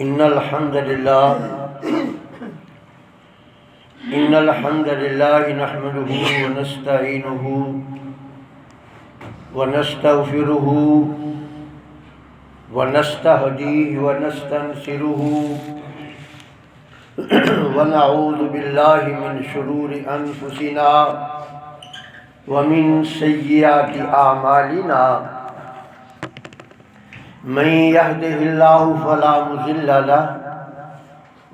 إن الحمد لله نحمده ونستعينه ونستغفره ونستهديه ونستنصره ونعوذ بالله من شرور أنفسنا ومن سيئات أعمالنا من يهده الله فلا مضل له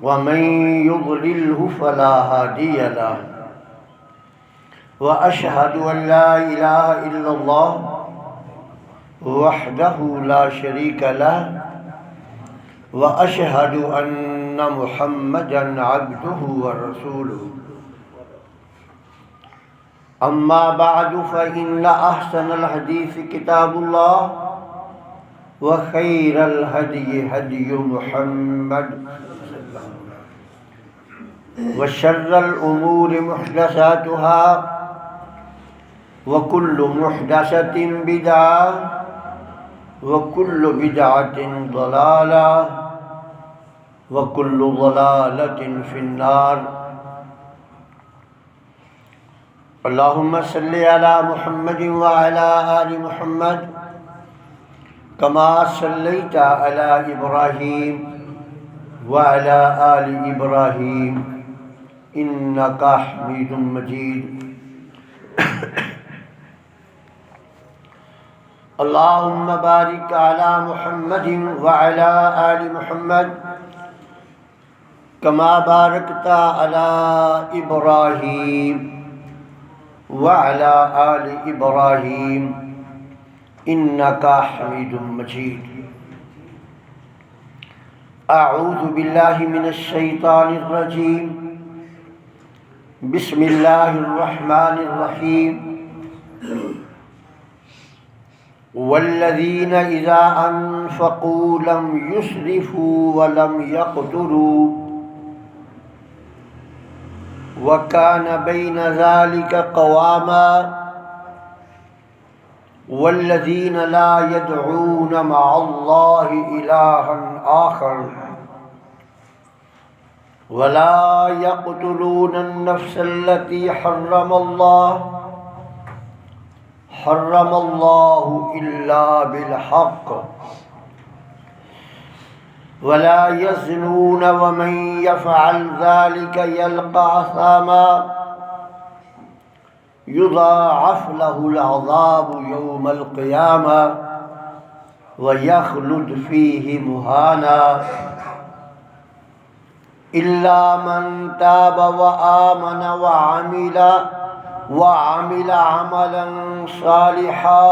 ومن يضلله فلا هادي له وأشهد أن لا إله إلا الله وحده لا شريك له وأشهد أن محمدًا عبده ورسوله أما بعد فإن أحسن الحديث كتاب الله وخير الهدي هدي محمد وشر الأمور محدثاتها وكل محدثة بدعة وكل بدعة ضلالة وكل ضلالة في النار اللهم صل على محمد وعلى آل محمد كما صليت على إبراهيم وعلى آل إبراهيم إنك حميد مجيد اللهم بارك على محمد وعلى آل محمد كما باركت على إبراهيم وعلى آل إبراهيم إنك حميد مجيد أعوذ بالله من الشيطان الرجيم بسم الله الرحمن الرحيم والذين إذا أنفقوا لم يسرفوا ولم يقتروا وكان بين ذلك قواما والذين لا يدعون مع الله إلها آخر ولا يقتلون النفس التي حرم الله إلا بالحق ولا يزنون ومن يفعل ذلك يلقى أثاما يضاعف له العذاب يوم القيامة ويخلد فيه مهانا إلا من تاب وآمن وعمل عملا صالحا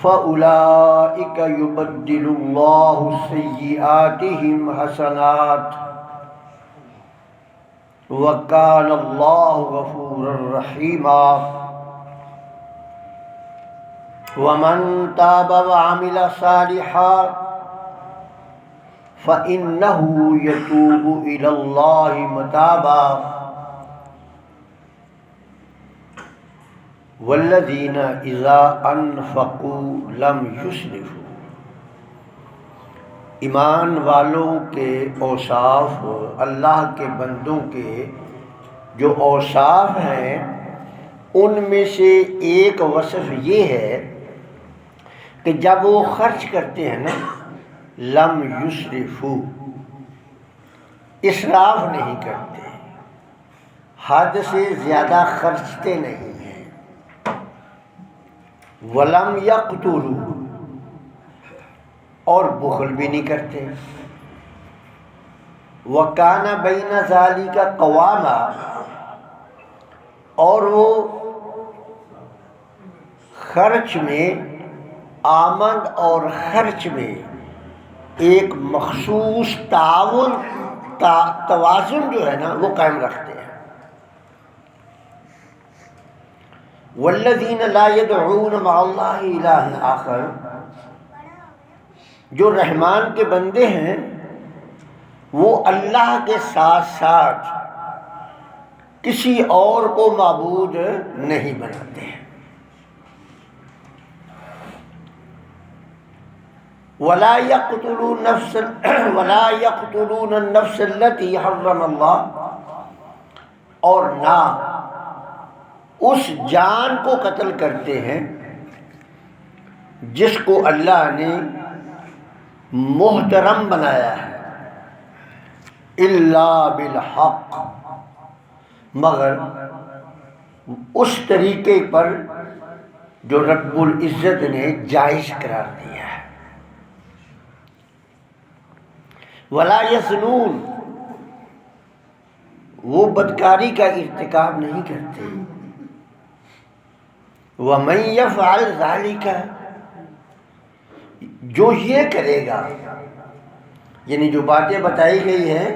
فأولئك يبدل الله سيئاتهم حسنات وكان الله غفورا رحيما ومن تاب وعمل صالحا فإنه يتوب إلى الله متابا والذين إذا أنفقوا لم يسرفوا ایمان والوں کے اوصاف، اللہ کے بندوں کے جو اوصاف ہیں ان میں سے ایک وصف یہ ہے کہ جب وہ خرچ کرتے ہیں نا لم یسرفو، اسراف نہیں کرتے، حد سے زیادہ خرچتے نہیں ہیں، ولم یقتروا، اور بخل بھی نہیں کرتے، وَكَانَ بَيْنَ ذَلِكَ قَوَامًا، اور وہ خرچ میں، آمد اور خرچ میں ایک مخصوص توازن جو ہے نا وہ قائم رکھتے ہیں۔ وَالَّذِينَ لَا يَدْعُونَ مَعَ اللَّهِ إِلَٰهًا آخَرَ، جو رحمان کے بندے ہیں وہ اللہ کے ساتھ ساتھ کسی اور کو معبود نہیں بناتے ہیں۔ ولا يقتلون النفس التي حرم اللہ، اور نہ اس جان کو قتل کرتے ہیں جس کو اللہ نے محترم بنایا ہے، الا بالحق، مگر اس طریقے پر جو رب العزت نے جائز قرار دیا ہے۔ ولا یزنون، وہ بدکاری کا ارتکاب نہیں کرتے۔ ومن یفعل ذلک، جو یہ کرے گا، یعنی جو باتیں بتائی گئی ہیں،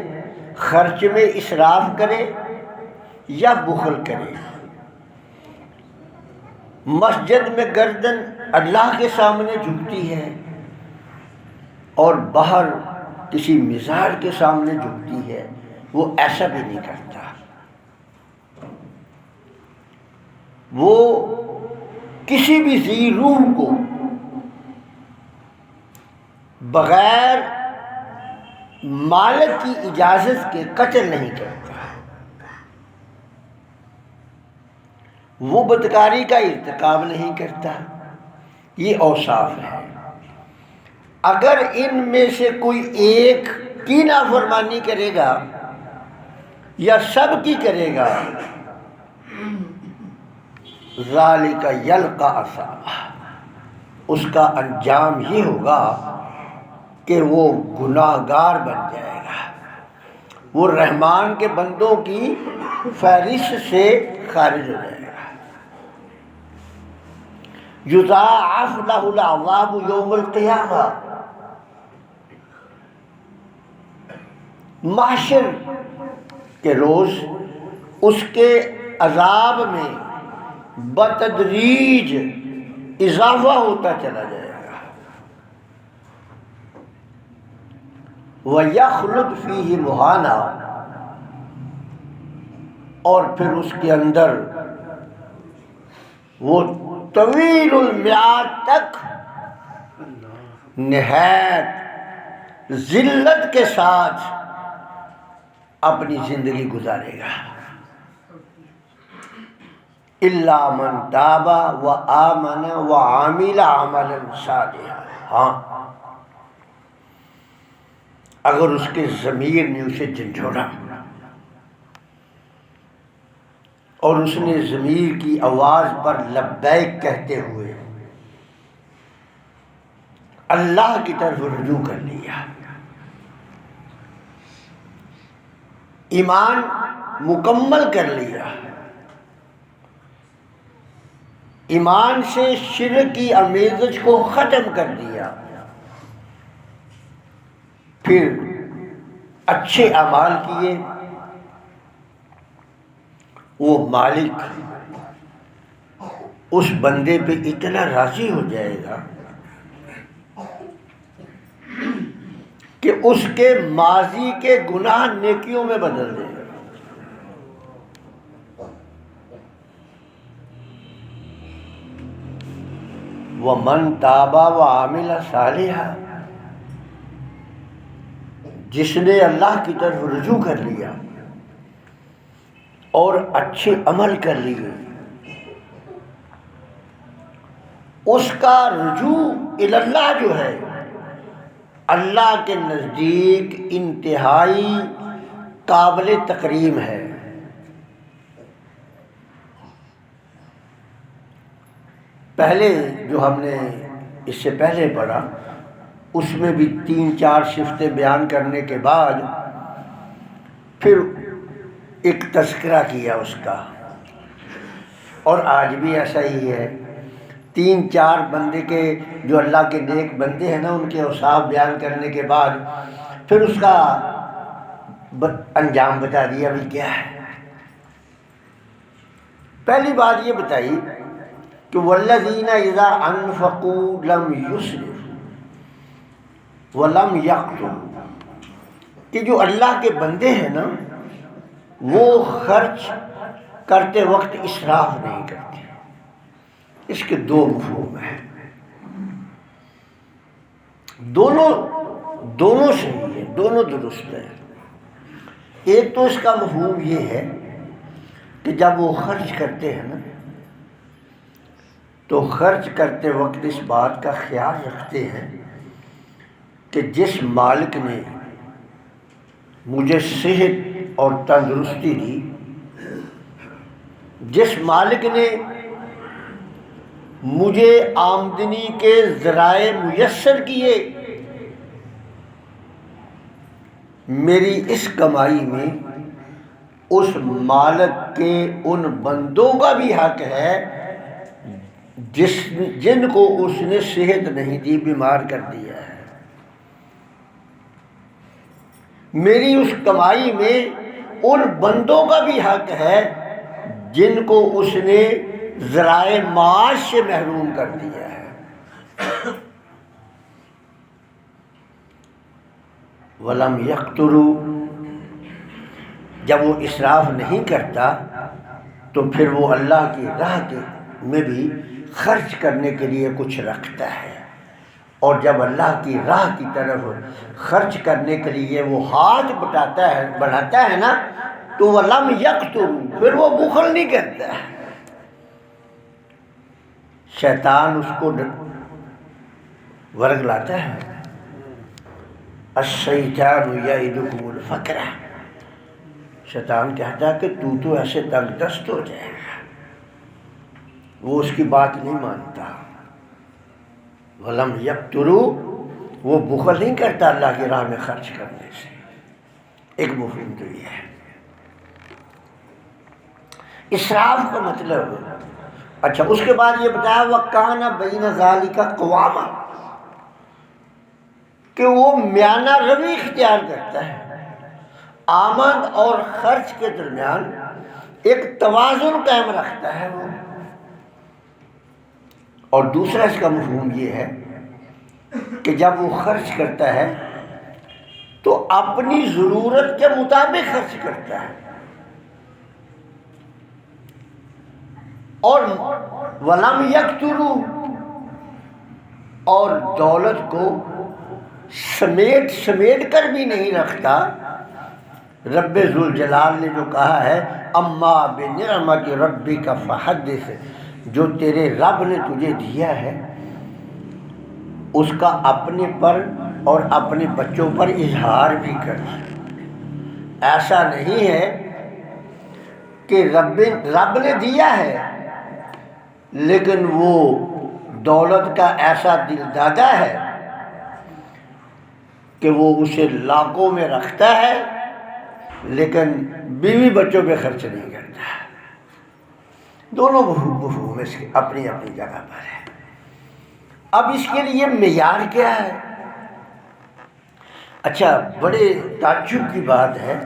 خرچ میں اسراف کرے یا بخل کرے، مسجد میں گردن اللہ کے سامنے جھکتی ہے اور باہر کسی مزار کے سامنے جھکتی ہے، وہ ایسا بھی نہیں کرتا۔ وہ کسی بھی ذی روح کو بغیر مالک کی اجازت کے قتل نہیں کرتا، وہ بدکاری کا ارتکاب نہیں کرتا۔ یہ اوصاف ہے۔ اگر ان میں سے کوئی ایک کی نافرمانی کرے گا یا سب کی کرے گا، ذالک یلقی اثاما، اس کا انجام یہ ہوگا کہ وہ گناہ گار بن جائے گا، وہ رحمان کے بندوں کی فہرست سے خارج ہو جائے گا۔ یضاعف لہ العذاب یوم القیامہ، محشر کے روز اس کے عذاب میں بتدریج اضافہ ہوتا چلا جائے گا۔ وَيَخْلُدْ فِيهِ مُهَانًا، اور پھر اس کے اندر وہ طویل المیعاد تک نہایت ذلت کے ساتھ اپنی زندگی گزارے گا۔ الا من تاب وآمن وعمل عملا صالحا، ہاں اگر اس کے ضمیر نے اسے جھنجھوڑا اور اس نے ضمیر کی آواز پر لبیک کہتے ہوئے اللہ کی طرف رجوع کر لیا، ایمان مکمل کر لیا، ایمان سے شرک کی آمیزش کو ختم کر دیا، پھر اچھے اعمال کیے، وہ مالک اس بندے پہ اتنا راضی ہو جائے گا کہ اس کے ماضی کے گناہ نیکیوں میں بدل دے گا۔ وَمَن تَابَ وَعَمِلَ صَالِحًا، جس نے اللہ کی طرف رجوع کر لیا اور اچھے عمل کر لیے، اس کا رجوع اللہ جو ہے اللہ کے نزدیک انتہائی قابل تکریم ہے۔ پہلے جو ہم نے اس سے پہلے پڑھا اس میں بھی 3-4 صفتیں بیان کرنے کے بعد پھر ایک تذکرہ کیا اس کا، اور آج بھی ایسا ہی ہے۔ 3-4 بندے کے جو اللہ کے نیک بندے ہیں نا، ان کے اوصاف بیان کرنے کے بعد پھر اس کا انجام بتا دیا بھی کیا ہے۔ پہلی بات یہ بتائی کہ والذین اذا انفقوا لم یسرفوا ولم یقتروا، کہ جو اللہ کے بندے ہیں نا، وہ خرچ کرتے وقت اسراف نہیں کرتے۔ اس کے 2 مفہوم ہیں۔ دونوں صحیح ہے، دونوں درست ہے۔ ایک تو اس کا مفہوم یہ ہے کہ جب وہ خرچ کرتے ہیں نا تو خرچ کرتے وقت اس بات کا خیال رکھتے ہیں کہ جس مالک نے مجھے صحت اور تندرستی دی، جس مالک نے مجھے آمدنی کے ذرائع میسر کیے، میری اس کمائی میں اس مالک کے ان بندوں کا بھی حق ہے جن کو اس نے صحت نہیں دی، بیمار کر دیا ہے۔ میری اس کمائی میں ان بندوں کا بھی حق ہے جن کو اس نے ذرائع معاش سے محروم کر دیا ہے۔ وَلَمْ يَقْتُرُوا، جب وہ اسراف نہیں کرتا تو پھر وہ اللہ کی راہ میں بھی خرچ کرنے کے لیے کچھ رکھتا ہے، اور جب اللہ کی راہ کی طرف خرچ کرنے کے لیے وہ ہاتھ بڑھاتا ہے نا تو وَلَمْ يَقْتُرُوا، پھر وہ بخل نہیں کرتا ہے۔ شیطان اس کو ورگلاتا ہے، الشیطان یعدکم الفقر، شیطان کہتا ہے کہ تو ایسے تنگ دست ہو جائے گا۔ وہ اس کی بات نہیں مانتا۔ وَلَمْ يَقْتُرُوا، وہ بخل نہیں کرتا اللہ کی راہ میں خرچ کرنے سے۔ ایک مفہوم تو یہ ہے۔ اسراف کا مطلب، اچھا اس کے بعد یہ بتایا وَكَانَ بَيْنَ ذَلِكَ قَوَامًا، کہ وہ میانہ روی اختیار کرتا ہے، آمد اور خرچ کے درمیان ایک توازن قائم رکھتا ہے وہ۔ اور دوسرا اس کا مفہوم یہ ہے کہ جب وہ خرچ کرتا ہے تو اپنی ضرورت کے مطابق خرچ کرتا ہے، اور وَلَمْ يَقْتُرُوا، اور دولت کو سمیٹ کر بھی نہیں رکھتا۔ رب ذوالجلال نے جو کہا ہے اما بنعمت ربک فحدث، جو تیرے رب نے تجھے دیا ہے اس کا اپنے پر اور اپنے بچوں پر اظہار بھی کر۔ ایسا نہیں ہے کہ رب نے دیا ہے لیکن وہ دولت کا ایسا دل دادا ہے کہ وہ اسے لاکھوں میں رکھتا ہے لیکن بیوی بچوں پہ خرچ نہیں کرتا۔ دونوں مفہوم اس کی اپنی اپنی جگہ پر ہے۔ اب اس کے لیے معیار کیا ہے؟ اچھا، بڑے تعجب کی بات ہے،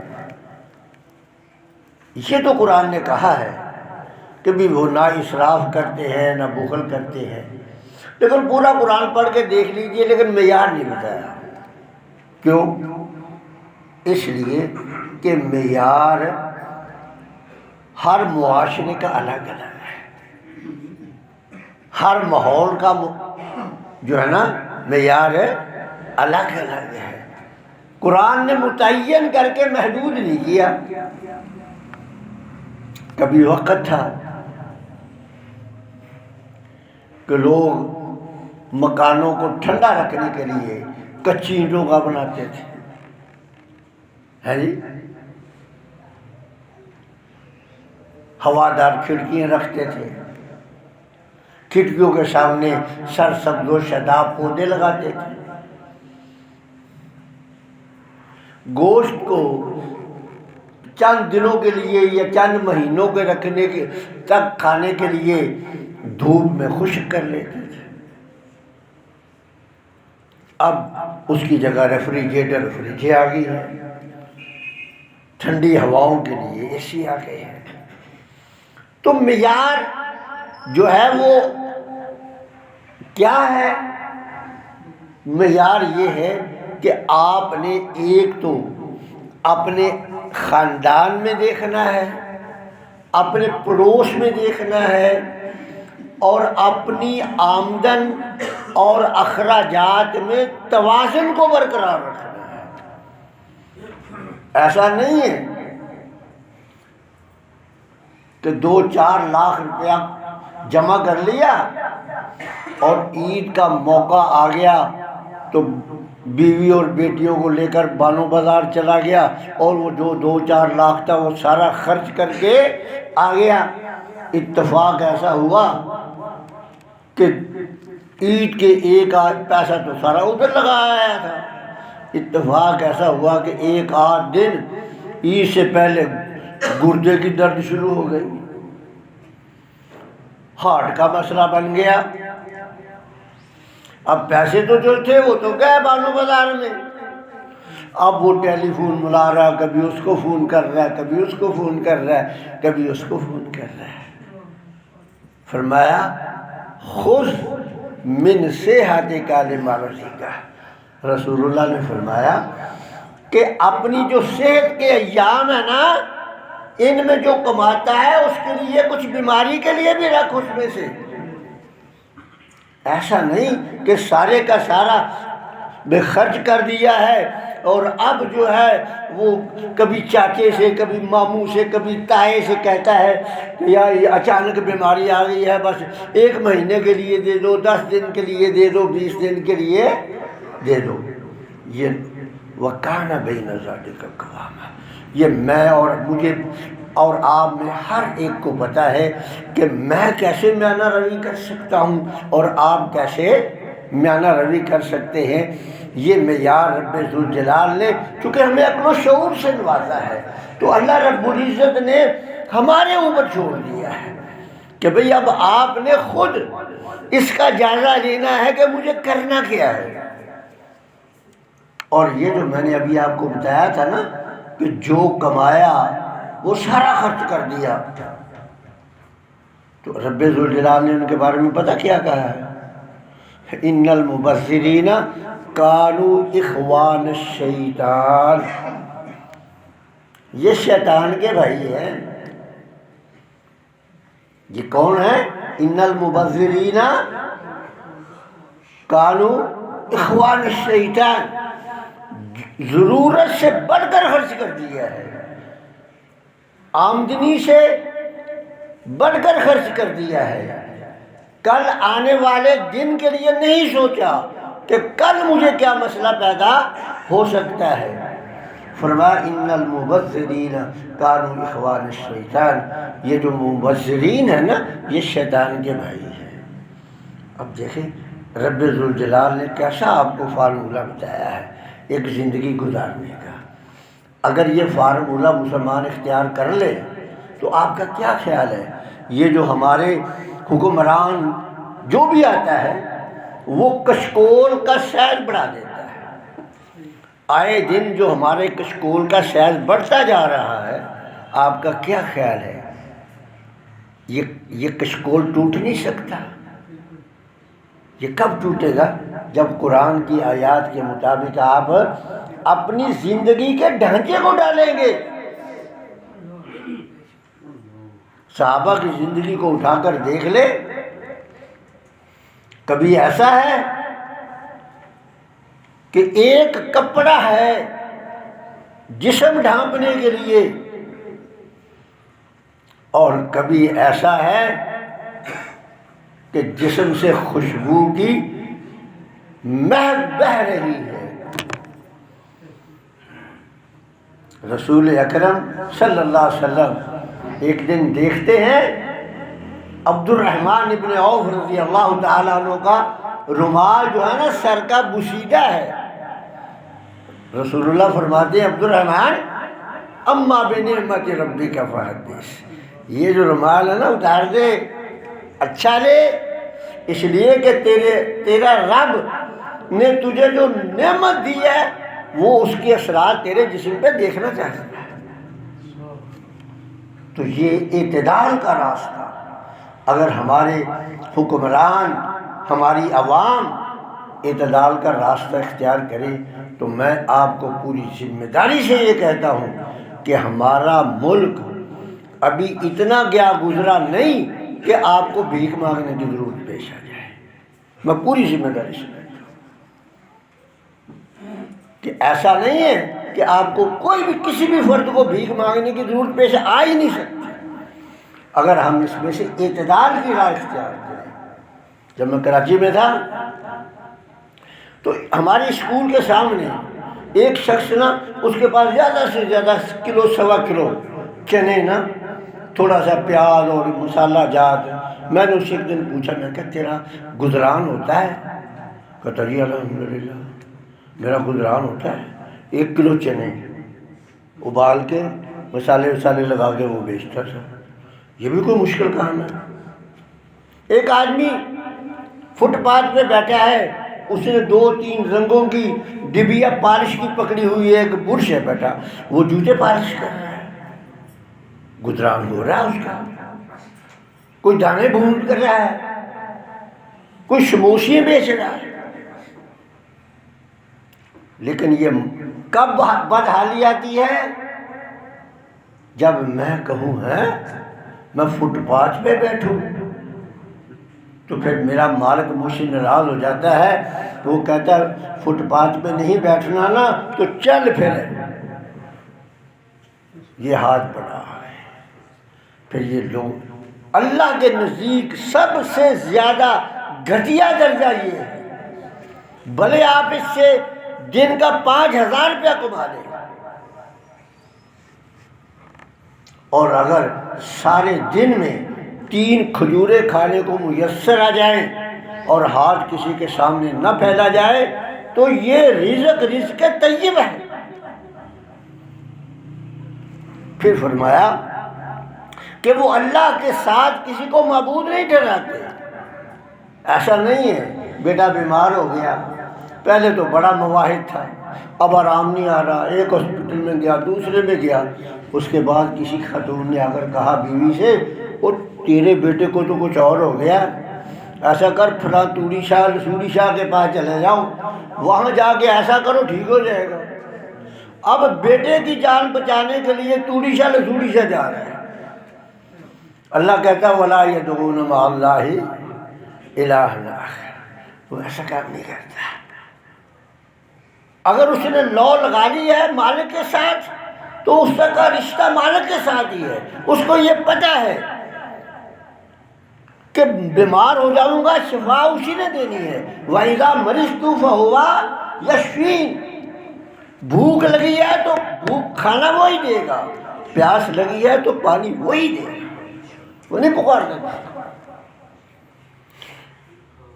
یہ تو قرآن نے کہا ہے کہ بھی وہ نہ اسراف کرتے ہیں نہ بخل کرتے ہیں، لیکن پورا قرآن پڑھ کے دیکھ لیجئے لیکن معیار نہیں بتایا۔ کیوں؟ اس لیے کہ معیار ہر معاشرے کا الگ الگ ہے، ہر ماحول کا جو ہے نا معیار الگ الگ ہے۔ قرآن نے متعین کر کے محدود نہیں کیا۔ کبھی وقت تھا کہ لوگ مکانوں کو ٹھنڈا رکھنے کے لیے کچی اینٹوں کا بناتے تھے، ہے جی، ہوادار کھڑکیاں رکھتے تھے، کھڑکیوں کے سامنے سرسبز و شاداب پودے لگاتے تھے، گوشت کو چند دنوں کے لیے یا چند مہینوں کے رکھنے کے تک کھانے کے لیے دھوپ میں خشک کر لیتے تھے۔ اب اس کی جگہ ریفریجریٹر فریجیں آ گئی ہیں، ٹھنڈی ہواؤں کے لیے اے سی آ گئے ہیں۔ تو معیار جو ہے وہ کیا ہے؟ معیار یہ ہے کہ آپ نے ایک تو اپنے خاندان میں دیکھنا ہے، اپنے پڑوس میں دیکھنا ہے، اور اپنی آمدن اور اخراجات میں توازن کو برقرار رکھنا ہے۔ ایسا نہیں ہے کہ 2-4 لاکھ روپیہ جمع کر لیا اور عید کا موقع آ گیا تو بیوی اور بیٹیوں کو لے کر بانو بازار چلا گیا اور وہ جو 2-4 لاکھ تھا وہ سارا خرچ کر کے آ گیا۔ اتفاق ایسا ہوا کہ عید کے ایک آدھ پیسہ تو سارا ادھر لگایا تھا، اتفاق ایسا ہوا کہ ایک آدھ دن عید سے پہلے گردے کی درد شروع ہو گئی، ہارٹ کا مسئلہ بن گیا۔ اب پیسے تو جو تھے وہ تو گئے بانو بازار میں، اب وہ ٹیلی فون ملا رہا، کبھی اس کو فون کر رہا ہے، کبھی اس کو فون کر رہا ہے، کبھی اس کو فون کر رہا ہے۔ فرمایا خذ من صحتک لمرضک، رسول اللہ نے فرمایا کہ اپنی جو صحت کے ایام ہے نا، ان میں جو کماتا ہے اس کے لیے کچھ بیماری کے لیے بھی رکھ اس میں سے۔ ایسا نہیں کہ سارے کا سارا بے خرچ کر دیا ہے اور اب جو ہے وہ کبھی چاچے سے، کبھی ماموں سے، کبھی تائے سے کہتا ہے کہ یار یہ اچانک بیماری آ گئی ہے، بس 1 مہینے کے لیے دے دو، 10 دن کے لیے دے دو، 20 دن کے لیے دے دو۔ یہ وَكَانَ بَيْنَ ذَلِكَ قَوَامًا، یہ میں اور مجھے اور آپ میں ہر ایک کو پتہ ہے کہ میں کیسے میانہ روی کر سکتا ہوں اور آپ کیسے میانہ روی کر سکتے ہیں۔ یہ معیار رب ذوالجلال نے چونکہ ہمیں عقل و شعور سے نوازا ہے تو اللہ رب العزت نے ہمارے اوپر چھوڑ دیا ہے کہ بھئی اب آپ نے خود اس کا جائزہ لینا ہے کہ مجھے کرنا کیا ہے۔ اور یہ جو میں نے ابھی آپ کو بتایا تھا نا کہ جو کمایا وہ سارا خرچ کر دیا، تو رب ذوالجلال نے ان کے بارے میں پتہ کیا کہا ہے؟ ان المبذرین کانوا اخوان الشیطان، یہ شیطان کے بھائی ہیں۔ یہ کون ہے؟ ان المبذرین کانوا اخوان الشیطان، ضرورت سے بڑھ کر خرچ کر دیا ہے، آمدنی سے بڑھ کر خرچ کر دیا ہے، کل آنے والے دن کے لیے نہیں سوچا کہ کل مجھے کیا مسئلہ پیدا ہو سکتا ہے۔ فرمایا ان المبذرین کانوا اخوان الشیطان، یہ جو مبذرین ہیں نا یہ شیطان کے بھائی ہیں۔ اب دیکھیں رب ذوالجلال نے کیسا آپ کو فارمولہ بتایا ہے ایک زندگی گزارنے کا۔ اگر یہ فارمولہ مسلمان اختیار کر لے تو آپ کا کیا خیال ہے؟ یہ جو ہمارے حکمران جو بھی آتا ہے وہ کشکول کا سائز بڑھا دیتا ہے، آئے دن جو ہمارے کشکول کا سائز بڑھتا جا رہا ہے، آپ کا کیا خیال ہے؟ یہ کشکول ٹوٹ نہیں سکتا۔ یہ کب ٹوٹے گا؟ جب قرآن کی آیات کے مطابق آپ اپنی زندگی کے ڈھانچے کو ڈالیں گے۔ صحابہ کی زندگی کو اٹھا کر دیکھ لے، کبھی ایسا ہے کہ ایک کپڑا ہے جسم ڈھانپنے کے لیے، اور کبھی ایسا ہے کہ جسم سے خوشبو کی مہک بہہ رہی ہے۔ رسول اکرم صلی اللہ علیہ وسلم ایک دن دیکھتے ہیں عبد الرحمن ابن عوف رضی اللہ تعالیٰ عنہ کا رومال جو ہے نا سر کا بسیدہ ہے۔ رسول اللہ فرماتے ہیں عبد الرحمن اما بنعمت ربک فحدث، یہ جو رومال ہے نا اتار دے، اچھا لے، اس لیے کہ تیرا رب نے تجھے جو نعمت دی ہے وہ اس کے اثرات تیرے جسم پہ دیکھنا چاہتا ہے۔ تو یہ اعتدال کا راستہ اگر ہمارے حکمران، ہماری عوام اعتدال کا راستہ اختیار کرے تو میں آپ کو پوری ذمہ داری سے یہ کہتا ہوں کہ ہمارا ملک ابھی اتنا گیا گزرا نہیں کہ آپ کو بھیک مانگنے کی ضرورت پیش آ جائے۔ میں پوری ذمہ داری سے بیٹھا کہ ایسا نہیں ہے کہ آپ کو کوئی بھی کسی بھی فرد کو بھیک مانگنے کی ضرورت پیش آ ہی نہیں سکتی اگر ہم اس میں سے اعتدال کی راہ اختیار کریں۔ جب میں کراچی میں تھا تو ہمارے اسکول کے سامنے ایک شخص نا، اس کے پاس زیادہ سے زیادہ کلو سوا کلو چنے نا، تھوڑا سا پیاز اور مسالہ جات۔ میں نے اس سے ایک دن پوچھا، میں کہا تیرا گزران ہوتا ہے؟ کہتا جی الحمدللہ میرا گزران ہوتا ہے۔ 1 کلو چنے ابال کے مسالے وسالے لگا کے وہ بیچتا تھا۔ یہ بھی کوئی مشکل کام ہے؟ ایک آدمی فٹ پاتھ پہ بیٹھا ہے، اس نے 2-3 رنگوں کی ڈبیا پالش کی پکڑی ہوئی ہے، ایک برش ہے بیٹھا، وہ جوتے پالش کر رہا ہے، گزران ہو رہا ہے اس کا۔ کوئی دانے بھون کر رہا ہے، کوئی سموسے بیچ رہا ہے۔ لیکن یہ کب بدحالی آتی ہے؟ جب میں کہوں میں فٹ پاتھ پہ بیٹھوں، تو پھر میرا مالک مجھ سے ناراض ہو جاتا ہے، تو وہ کہتا ہے فٹ پاتھ پہ نہیں بیٹھنا نا تو چل پھر۔ یہ ہاتھ بڑا ہے۔ پھر یہ لوگ اللہ کے نزدیک سب سے زیادہ گھٹیا درجہ یہ ہے، بھلے آپ اس سے دن کا 5000 روپیہ کما لیں، اور اگر سارے دن میں 3 کھجوریں کھانے کو میسر آ جائیں اور ہاتھ کسی کے سامنے نہ پھیلا جائے تو یہ رزق طیب ہے۔ پھر فرمایا کہ وہ اللہ کے ساتھ کسی کو معبود نہیں ٹھہراتے۔ ایسا نہیں ہے بیٹا بیمار ہو گیا، پہلے تو بڑا مواحد تھا، اب آرام نہیں آ رہا، ایک ہاسپٹل میں گیا، دوسرے میں گیا، اس کے بعد کسی خاتون نے اگر کہا بیوی سے وہ تیرے بیٹے کو تو کچھ اور ہو گیا، ایسا کر فلاں توڑی شاہ رسولی شاہ کے پاس چلے جاؤ، وہاں جا کے ایسا کرو ٹھیک ہو جائے گا۔ اب بیٹے کی جان بچانے کے لیے توڑی شاہ رسولی شاہ جا رہا ہے۔ اللہ کہتا ہے وَلَا يَدْعُونَ مَعَ اللَّهِ إِلَٰهًا آخَرَ، وہ ایسا کام نہیں کرتا۔ اگر اس نے لو لگا لی ہے مالک کے ساتھ تو اس کا رشتہ مالک کے ساتھ ہی ہے، اس کو یہ پتہ ہے کہ بیمار ہو جاؤں گا شفا اسی نے دینی ہے۔ وَإِذَا مَرِضْتُ فَهُوَ يَشْفِينِ، بھوک لگی ہے تو بھوک کھانا وہی دے گا، پیاس لگی ہے تو پانی وہی دے گا، وہ نہیں پکار دیتا۔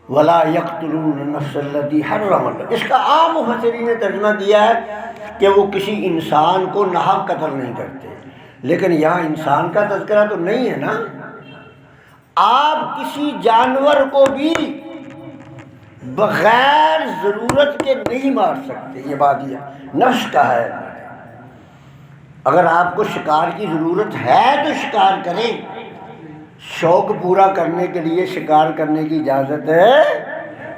وَلَا يَقْتُلُونَ النَّفْسَ الَّتِي حَرَّمَ اللَّهُ، اس کا عام مفسرین نے ترجمہ دیا ہے کہ وہ کسی انسان کو ناحق قتل نہیں کرتے، لیکن یہاں انسان کا تذکرہ تو نہیں ہے نا۔ آپ کسی جانور کو بھی بغیر ضرورت کے نہیں مار سکتے، یہ بات یہ نفس کا ہے۔ اگر آپ کو شکار کی ضرورت ہے تو شکار کریں، شوق پورا کرنے کے لیے شکار کرنے کی اجازت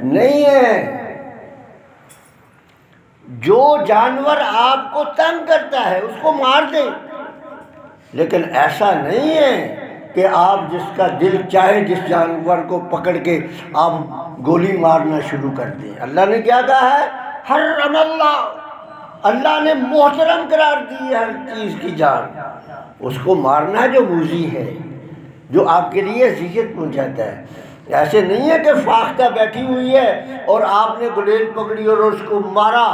نہیں ہے۔ جو جانور آپ کو تنگ کرتا ہے اس کو مار دیں، لیکن ایسا نہیں ہے کہ آپ جس کا دل چاہے جس جانور کو پکڑ کے آپ گولی مارنا شروع کر دیں۔ اللہ نے کیا کہا ہے؟ حرم اللہ، اللہ نے محترم قرار دی ہے ہر چیز کی جان، اس کو مارنا ہے جو موذی ہے، جو آپ کے لیے اذیت پہنچاتا ہے۔ ایسے نہیں ہے کہ فاختہ بیٹھی ہوئی ہے اور آپ نے گلیل پکڑی اور اس کو مارا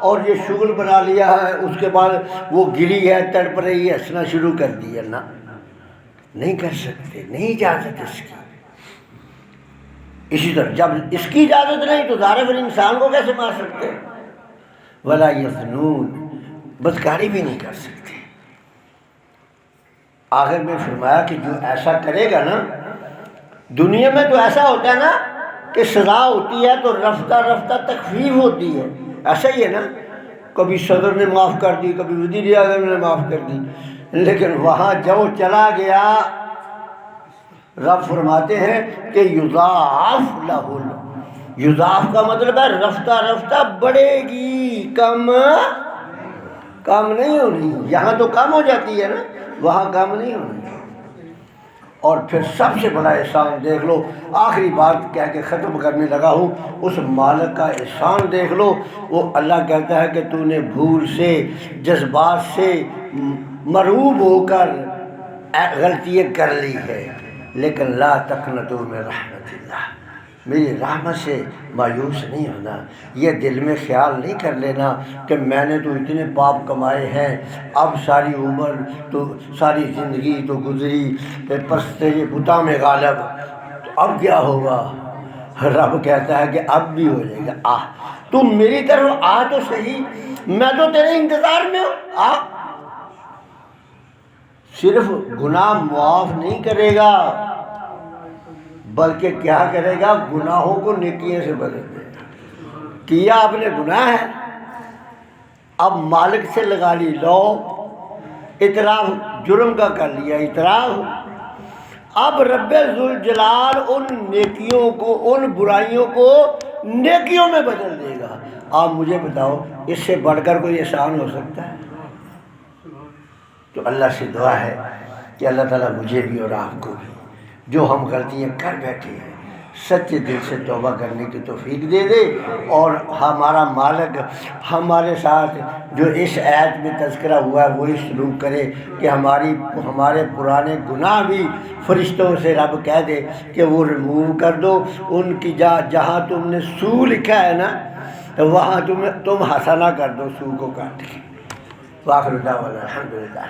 اور یہ شغل بنا لیا ہے، اس کے بعد وہ گری ہے تڑپ رہی ہے ہنسنا شروع کر دیا، نہ نہیں کر سکتے، نہیں اجازت اس کی۔ اسی طرح جب اس کی اجازت نہیں تو ظاہر پھر انسان کو کیسے مار سکتے؟ ولا یزنون، بدکاری بھی نہیں کر سکتے۔ آخر میں فرمایا کہ جو ایسا کرے گا نا، دنیا میں تو ایسا ہوتا ہے نا کہ سزا ہوتی ہے تو رفتہ رفتہ تخفیف ہوتی ہے، ایسا ہی ہے نا، کبھی صدر نے معاف کر دی، کبھی وزیر اعظم نے معاف کر دی، لیکن وہاں جو چلا گیا رب فرماتے ہیں کہ یضاعف لہ، یضاعف کا مطلب ہے رفتہ رفتہ بڑھے گی، کم نہیں ہونی۔ یہاں تو کم ہو جاتی ہے نا، وہاں کم نہیں ہونی۔ اور پھر سب سے بڑا احسان دیکھ لو، آخری بات کہہ کے ختم کرنے لگا ہوں، اس مالک کا احسان دیکھ لو۔ وہ اللہ کہتا ہے کہ تو نے بھول سے، جذبات سے مرعوب ہو کر غلطی کر لی ہے، لیکن لا تقنطوا من رحمت اللہ، میری رحمت سے مایوس نہیں ہونا۔ یہ دل میں خیال نہیں کر لینا کہ میں نے تو اتنے پاپ کمائے ہیں، اب ساری عمر تو ساری زندگی تو گزری پرستے بتاں میں غالب، تو اب کیا ہوگا؟ رب کہتا ہے کہ اب بھی ہو جائے گا۔ تم میری طرف آ تو صحیح، میں تو تیرے انتظار میں ہوں۔ صرف گناہ معاف نہیں کرے گا، بلکہ کیا کرے گا؟ گناہوں کو نیکیوں سے بدل دے گا۔ کیا آپ نے گناہ ہے، اب مالک سے لگا لی، لو اعتراف جرم کا کر لیا، اعتراف، اب رب ذوالجلال ان نیکیوں کو، ان برائیوں کو نیکیوں میں بدل دے گا۔ آپ مجھے بتاؤ اس سے بڑھ کر کوئی احسان ہو سکتا ہے؟ تو اللہ سے دعا ہے کہ اللہ تعالیٰ مجھے بھی اور آپ کو بھی جو ہم غلطیاں کر بیٹھے ہیں سچے دل سے توبہ کرنے کی توفیق دے دے، اور ہمارا مالک ہمارے ساتھ جو اس آیت میں تذکرہ ہوا ہے وہی سلوک کرے کہ ہمارے پرانے گناہ بھی فرشتوں سے رب کہہ دے کہ وہ ریموو کر دو ان کی، جہاں تم نے سو لکھا ہے نا وہاں تم حسنہ کر دو، سو کو کاٹ کے۔ وآخر دعوانا الحمدللہ۔